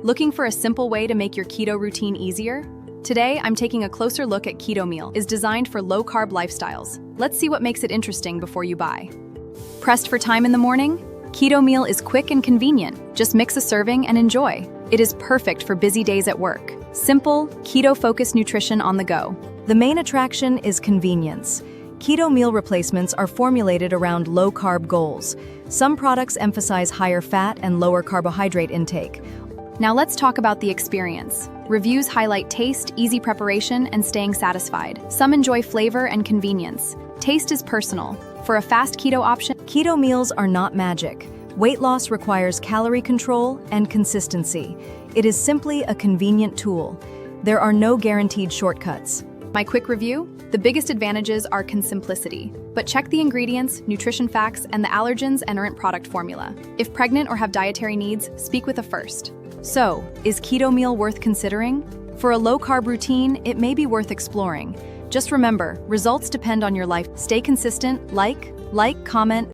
Looking for a simple way to make your keto routine easier? Today, I'm taking a closer look at Keto Meal. It's designed for low-carb lifestyles. Let's see what makes it interesting before you buy. Pressed for time in the morning? Keto Meal is quick and convenient. Just mix a serving and enjoy. It is perfect for busy days at work. Simple, keto-focused nutrition on the go. The main attraction is convenience. Keto meal replacements are formulated around low-carb goals. Some products emphasize higher fat and lower carbohydrate intake. Now let's talk about the experience. Reviews highlight taste, easy preparation, and staying satisfied. Some enjoy flavor and convenience. Taste is personal. For a fast keto option, Keto meals are not magic. Weight loss requires calorie control and consistency. It is simply a convenient tool. There are no guaranteed shortcuts. my quick review, the biggest advantages are simplicity. But check the ingredients, nutrition facts, and the allergens and current product formula. If pregnant or have dietary needs, speak with a first. So, is keto meal worth considering? For a low-carb routine, it may be worth exploring. Just remember, results depend on your life. Stay consistent, like, comment,